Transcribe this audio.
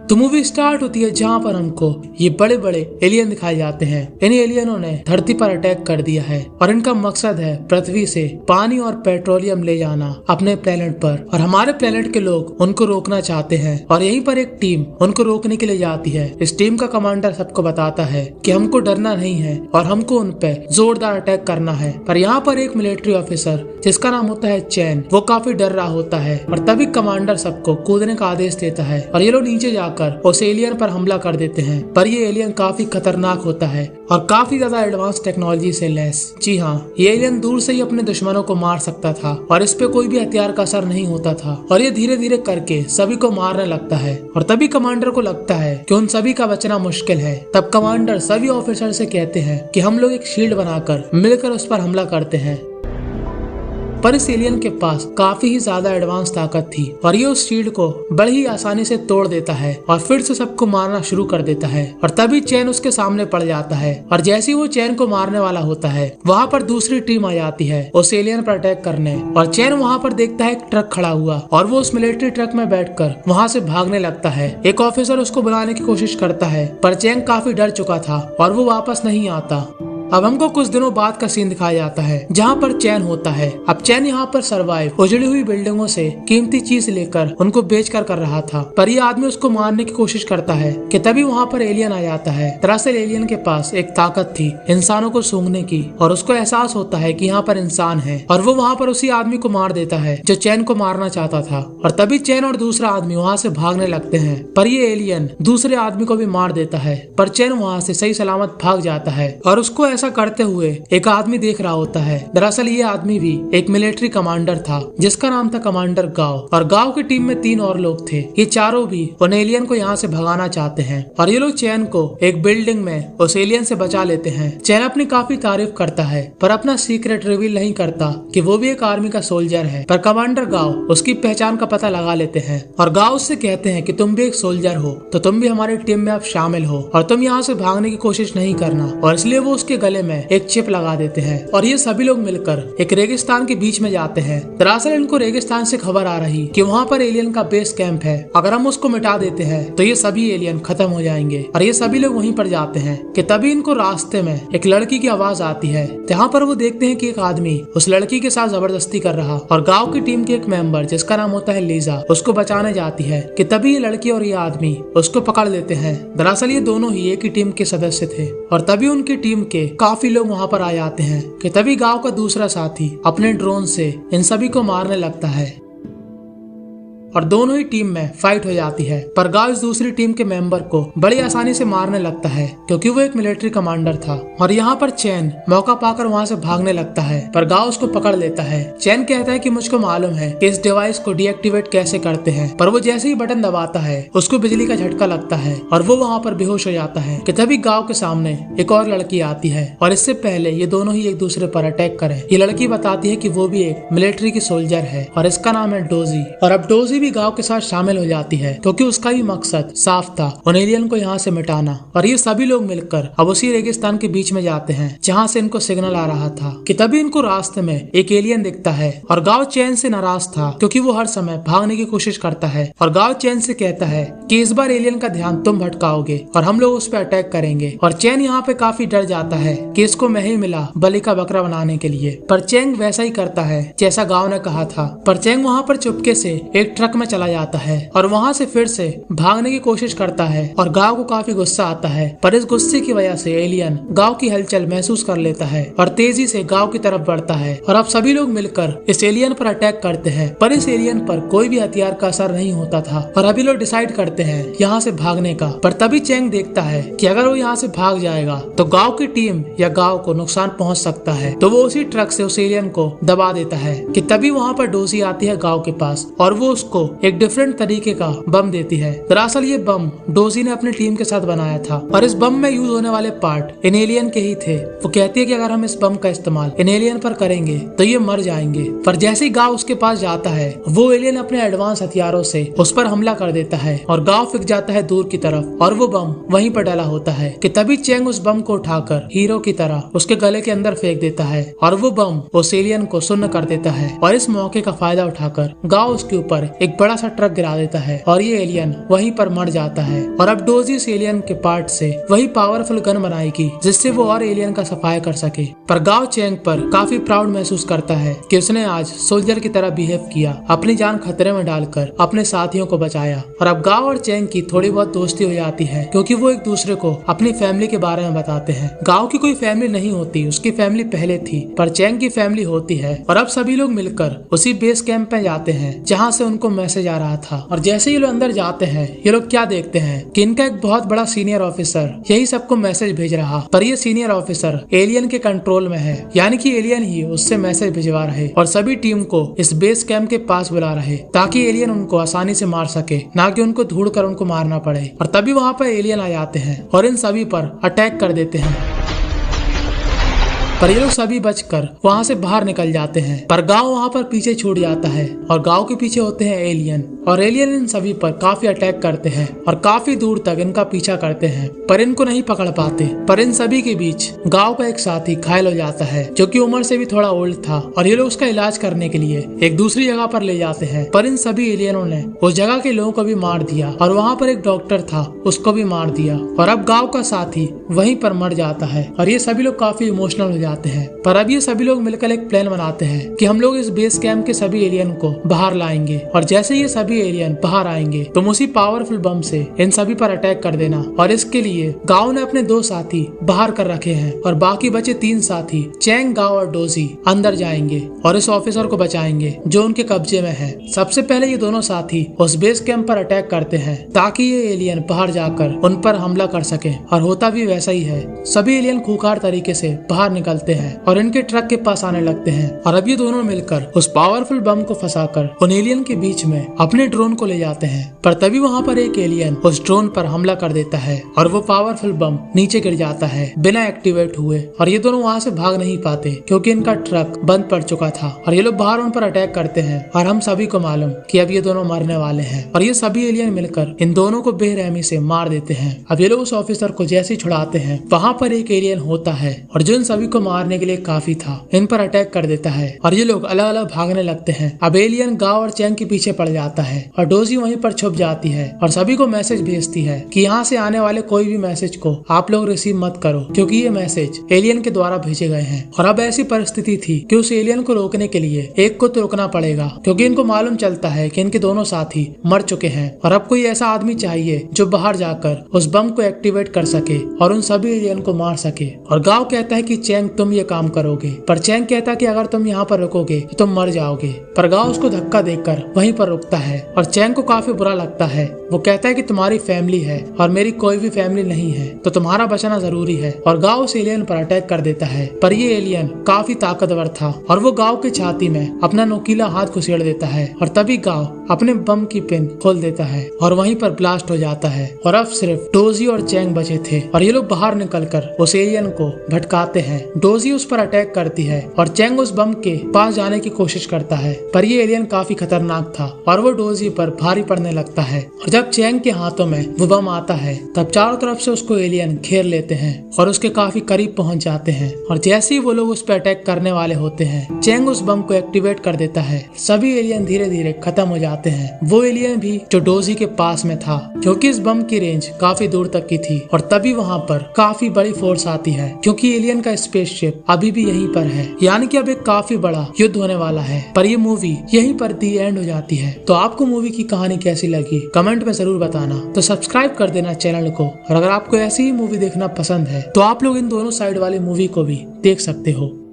तो movie start होती है जहाँ पर हमको ये बड़े बड़े एलियन दिखाए जाते हैं। इन एलियनों ने धरती पर अटैक कर दिया है और इनका मकसद है पृथ्वी से पानी और पेट्रोलियम ले जाना अपने प्लेनेट पर, और हमारे प्लेनेट के लोग उनको रोकना चाहते हैं। और यहीं पर एक टीम उनको रोकने के लिए जाती है। इस टीम का कमांडर सबको बताता है कि हमको डरना नहीं है और हमको उन पे जोरदार अटैक करना है। पर यहाँ पर एक मिलिट्री ऑफिसर जिसका नाम होता है चैन, वो काफी डर रहा होता है और तभी कमांडर सबको कूदने का आदेश देता है और ये लोग नीचे जाकर उस एलियन पर हमला कर देते हैं। पर ये एलियन काफी खतरनाक होता है और काफी ज्यादा एडवांस टेक्नोलॉजी से लैस। जी हाँ, ये एलियन दूर से ही अपने दुश्मनों को मार सकता था और इस पे कोई भी हथियार का असर नहीं होता था और ये धीरे धीरे करके सभी को मारने लगता है। और तभी कमांडर को लगता है कि उन सभी का बचना मुश्किल है। तब कमांडर सभी ऑफिसर से कहते हैं कि हम लोग एक शील्ड बनाकर मिलकर उस पर हमला करते हैं। पर इस एलियन के पास काफी ही ज्यादा एडवांस ताकत थी और ये उस शील्ड को बड़ी ही आसानी से तोड़ देता है और फिर से सबको मारना शुरू कर देता है। और तभी चैन उसके सामने पड़ जाता है और जैसे ही वो चैन को मारने वाला होता है, वहाँ पर दूसरी टीम आ जाती है उस एलियन पर अटैक करने। और चैन वहाँ पर देखता है एक ट्रक खड़ा हुआ और वो उस मिलिट्री ट्रक में बैठकर वहाँ से भागने लगता है। एक ऑफिसर उसको बुलाने की कोशिश करता है पर चैन काफी डर चुका था और वो वापस नहीं आता। अब हमको कुछ दिनों बाद का सीन दिखाया जाता है जहाँ पर चैन होता है। अब चैन यहाँ पर सरवाइव उजड़ी हुई बिल्डिंगों से कीमती चीज लेकर उनको बेचकर कर रहा था। पर ये आदमी उसको मारने की कोशिश करता है कि तभी वहाँ पर एलियन आ जाता है। दरअसल एलियन के पास एक ताकत थी इंसानों को सूंघने की और उसको एहसास होता है कि यहाँ पर इंसान है और वो वहाँ पर उसी आदमी को मार देता है जो चैन को मारना चाहता था। और तभी चैन और दूसरा आदमी वहाँ से भागने लगते हैं पर ये एलियन दूसरे आदमी को भी मार देता है। पर चैन वहाँ से सही सलामत भाग जाता है और उसको ऐसा करते हुए एक आदमी देख रहा होता है। दरअसल ये आदमी भी एक मिलिट्री कमांडर था जिसका नाम था कमांडर गाव। और गाव की टीम में 3 और लोग थे। ये चारों भी उन एलियन को यहाँ से भगाना चाहते हैं और ये लोग चैन को एक बिल्डिंग में उस एलियन से बचा लेते हैं। चैन अपनी काफी तारीफ करता है पर अपना सीक्रेट रिवील नहीं करता कि वो भी एक आर्मी का सोल्जर है। पर कमांडर गाव उसकी पहचान का पता लगा लेते हैं और गाव उससे कहते हैं कि तुम भी एक सोल्जर हो तो तुम भी हमारी टीम में अब शामिल हो और तुम यहाँ से भागने की कोशिश नहीं करना। और इसलिए वो उसके गले में एक चिप लगा देते हैं और ये सभी लोग मिलकर एक रेगिस्तान के बीच में जाते हैं। दरअसल इनको रेगिस्तान से खबर आ रही कि वहाँ पर एलियन का बेस कैंप है, अगर हम उसको मिटा देते हैं तो ये सभी एलियन खत्म हो जाएंगे। और ये सभी लोग वहीं पर जाते हैं कि तभी इनको रास्ते में एक लड़की की आवाज आती है। यहाँ पर वो देखते हैं कि एक आदमी उस लड़की के साथ जबरदस्ती कर रहा और गाँव की टीम के एक मेंबर जिसका नाम होता है लीजा उसको बचाने जाती है कि तभी ये लड़की और ये आदमी उसको पकड़ लेते हैं। दरअसल ये दोनों ही एक ही टीम के सदस्य थे और तभी उनकी टीम के काफी लोग वहाँ पर आ जाते हैं कि तभी गांव का दूसरा साथी अपने ड्रोन से इन सभी को मारने लगता है और दोनों ही टीम में फाइट हो जाती है। पर गांव इस दूसरी टीम के मेंबर को बड़ी आसानी से मारने लगता है क्योंकि वो एक मिलिट्री कमांडर था। और यहाँ पर चैन मौका पाकर वहाँ से भागने लगता है पर गांव उसको पकड़ लेता है। चैन कहता है कि मुझको मालूम है कि इस डिवाइस को डीएक्टिवेट कैसे करते हैं। पर वो जैसे ही बटन दबाता है उसको बिजली का झटका लगता है और वो वहाँ पर बेहोश हो जाता है कि तभी गाँव के सामने एक और लड़की आती है और इससे पहले ये दोनों ही एक दूसरे पर अटैक करें ये लड़की बताती है कि वो भी एक मिलिट्री की सोल्जर है और इसका नाम है डोजी। और अब डोजी गांव के साथ शामिल हो जाती है क्योंकि उसका भी मकसद साफ था उन एलियन को यहाँ से मिटाना। और ये सभी लोग मिलकर अब उसी रेगिस्तान के बीच में जाते हैं जहाँ से इनको सिग्नल आ रहा था कि तभी इनको रास्ते में एक एलियन दिखता है। और गांव चैन से नाराज था क्योंकि वो हर समय भागने की कोशिश करता है और गांव चैन से कहता है कि इस बार एलियन का ध्यान तुम भटकाओगे और हम लोग उस पर अटैक करेंगे। और चैन यहाँ पे काफी डर जाता है कि इसको मैं ही मिला बलि का बकरा बनाने के लिए। पर चैंग वैसा ही करता है जैसा गांव ने कहा था। पर चैंग वहाँ पर चुपके से एक ट्रक में चला जाता है और वहाँ से फिर से भागने की कोशिश करता है और गांव को काफी गुस्सा आता है। पर इस गुस्से की वजह से एलियन गांव की हलचल महसूस कर लेता है और तेजी से गांव की तरफ बढ़ता है। और अब सभी लोग मिलकर इस एलियन पर अटैक करते हैं पर इस एलियन पर कोई भी हथियार का असर नहीं होता था और अभी लोग डिसाइड करते हैं यहाँ से भागने का। पर तभी चैंग देखता है कि अगर वो यहाँ से भाग जाएगा तो गाँव की टीम या गाँव को नुकसान पहुँच सकता है। तो वो उसी ट्रक से उस एलियन को दबा देता है कि तभी वहाँ पर डोजी आती है गाँव के पास और वो उसको एक डिफरेंट तरीके का बम देती है। दरअसल ये बम डोजी ने अपनी टीम के साथ बनाया था और इस बम में यूज होने वाले पार्ट इन एलियन के ही थे। वो कहती है कि अगर हम इस बम का इस्तेमाल इन एलियन पर करेंगे तो ये मर जाएंगे। पर जैसे ही गांव उसके पास जाता है वो एलियन अपने एडवांस हथियारों से उस पर हमला कर देता है और गांव फिक जाता है दूर की तरफ और वो बम वहीं पर डला होता है कि तभी चैंग उस बम को उठाकर हीरो की तरह उसके गले के अंदर फेंक देता है और वो बम उस एलियन को सुन्न कर देता है। और इस मौके का फायदा उठाकर गांव उसके ऊपर एक बड़ा सा ट्रक गिरा देता है और ये एलियन वहीं पर मर जाता है। और अब डोजी इस एलियन के पार्ट से वही पावरफुल गन बनाएगी जिससे वो और एलियन का सफाया कर सके। पर गाओ चैंग पर काफी प्राउड महसूस करता है कि उसने आज सोल्जर की तरह बिहेव किया, अपनी जान खतरे में डालकर अपने साथियों को बचाया। और अब गाओ और चैंग की थोड़ी बहुत दोस्ती हो जाती है क्योंकि वो एक दूसरे को अपनी फैमिली के बारे में बताते हैं। गाओ की कोई फैमिली नहीं होती, उसकी फैमिली पहले थी, पर चैंग की फैमिली होती है। और अब सभी लोग मिलकर उसी बेस कैंप में जाते हैं जहाँ से उनको मैसेज आ रहा था। और जैसे ये लोग अंदर जाते हैं ये लोग क्या देखते हैं कि इनका एक बहुत बड़ा सीनियर ऑफिसर यही सबको मैसेज भेज रहा, पर ये सीनियर ऑफिसर एलियन के कंट्रोल में है, यानी कि एलियन ही उससे मैसेज भिजवा रहे और सभी टीम को इस बेस कैंप के पास बुला रहे ताकि एलियन उनको आसानी से मार सके, ना कि उनको ढूंढकर उनको मारना पड़े। और तभी वहाँ पर एलियन आ जाते हैं और इन सभी पर अटैक कर देते हैं, पर ये लोग सभी बचकर वहाँ से बाहर निकल जाते हैं। पर गांव वहाँ पर पीछे छूट जाता है और गांव के पीछे होते हैं एलियन, और एलियन इन सभी पर काफी अटैक करते हैं और काफी दूर तक इनका पीछा करते हैं, पर इनको नहीं पकड़ पाते। पर इन सभी के बीच गांव का एक साथी घायल हो जाता है जो कि उम्र से भी थोड़ा ओल्ड था, और ये लोग उसका इलाज करने के लिए एक दूसरी जगह पर ले जाते हैं। पर इन सभी एलियनों ने उस जगह के लोगों को भी मार दिया और वहाँ पर एक डॉक्टर था उसको भी मार दिया। और अब गाँव का साथी वहीं पर मर जाता है और ये सभी लोग काफी इमोशनल हो जाते हैं। पर अब ये सभी लोग मिलकर एक प्लान बनाते हैं कि हम लोग इस बेस कैंप के सभी एलियन को बाहर लाएंगे, और जैसे ये सभी एलियन बाहर आएंगे तुम उसी पावरफुल बम से इन सभी पर अटैक कर देना। और इसके लिए गाओ ने अपने 2 साथी बाहर कर रखे हैं और बाकी बचे 3 साथी चैंग, गाओ और डोजी अंदर जाएंगे और इस ऑफिसर को बचाएंगे जो उनके कब्जे में है। सबसे पहले ये दोनों साथी उस बेस कैंप पर अटैक करते हैं ताकि ये एलियन बाहर जाकर उन पर हमला कर सके, और होता भी वैसा ही है। सभी एलियन खूंखार तरीके से बाहर निकलते हैं और इनके ट्रक के पास आने लगते हैं। और अब ये दोनों मिलकर उस पावरफुल बम को फंसाकर उन एलियन के बीच में अपने ड्रोन को ले जाते हैं। पर तभी वहाँ पर एक एलियन उस ड्रोन पर हमला कर देता है और वो पावरफुल बम नीचे गिर जाता है बिना एक्टिवेट हुए, और ये दोनों वहाँ से भाग नहीं पाते क्योंकि इनका ट्रक बंद पड़ चुका था। और ये लोग बाहर उन पर अटैक करते हैं और हम सभी को मालूम कि अब ये दोनों मरने वाले हैं, और ये सभी एलियन मिलकर इन दोनों को बेरहमी से मार देते हैं। अब ये लोग उस ऑफिसर को जैसे ही छुड़ाते हैं वहाँ पर एक एलियन होता है और जो इन सभी को मारने के लिए काफी था इन पर अटैक कर देता है और ये लोग अलग अलग भागने लगते हैं। अब एलियन गाओ और चैंग के पीछे पड़ जाता है और डोजी वहीं पर छुप जाती है और सभी को मैसेज भेजती है कि यहाँ से आने वाले कोई भी मैसेज को आप लोग रिसीव मत करो क्योंकि ये मैसेज एलियन के द्वारा भेजे गए हैं। और अब ऐसी परिस्थिति थी कि उस एलियन को रोकने के लिए एक को तो रुकना पड़ेगा क्योंकि इनको मालूम चलता है कि इनके दोनों साथी मर चुके हैं, और अब कोई ऐसा आदमी चाहिए जो बाहर जाकर उस बम को एक्टिवेट कर सके और उन सभी एलियन को मार सके। और गाओ कहता है कि चैंग तुम ये काम करोगे, पर चैंग कहता है कि अगर तुम यहाँ पर रुकोगे तो तुम मर जाओगे। पर गाओ उसको धक्का देकर वहीं पर रुकता है और चैंग को काफी बुरा लगता है। वो कहता है कि तुम्हारी फैमिली है और मेरी कोई भी फैमिली नहीं है, तो तुम्हारा बचना जरूरी है। और गाओ उस एलियन पर अटैक कर देता है, पर ये एलियन काफी ताकतवर था और वो गाओ की छाती में अपना नुकीला हाथ घुसेड़ देता है, और तभी गाओ अपने बम की पिन खोल देता है और वहीं पर ब्लास्ट हो जाता है। और अब सिर्फ डोजी और चैंग बचे थे और ये लोग बाहर निकलकर उस एलियन को भटकाते हैं। डोजी उस पर अटैक करती है और चैंग उस बम के पास जाने की कोशिश करता है, पर ये एलियन काफी खतरनाक था और वो डोजी पर भारी पड़ने लगता है। और जब चैंग के हाथों में वो बम आता है तब चारों तरफ से उसको एलियन घेर लेते हैं और उसके काफी करीब पहुंच जाते हैं। और जैसे ही वो लोग उस पर अटैक करने वाले होते हैं चैंग उस बम को एक्टिवेट कर देता है। सभी एलियन धीरे धीरे खत्म हो जाते हैं, वो एलियन भी जो डोजी के पास में था, क्योंकि इस बम की रेंज काफी दूर तक की थी। और तभी वहाँ पर काफी बड़ी फोर्स आती है क्योंकि एलियन का स्पेसशिप अभी भी यहीं पर है, यानी कि अब एक काफी बड़ा युद्ध होने वाला है। पर ये मूवी यहीं पर दी एंड हो जाती है। तो आपको मूवी की कहानी कैसी लगी कमेंट में जरूर बताना। तो सब्सक्राइब कर देना चैनल को, और अगर आपको ऐसी ही मूवी देखना पसंद है तो आप लोग इन दोनों साइड वाली मूवी को भी देख सकते हो।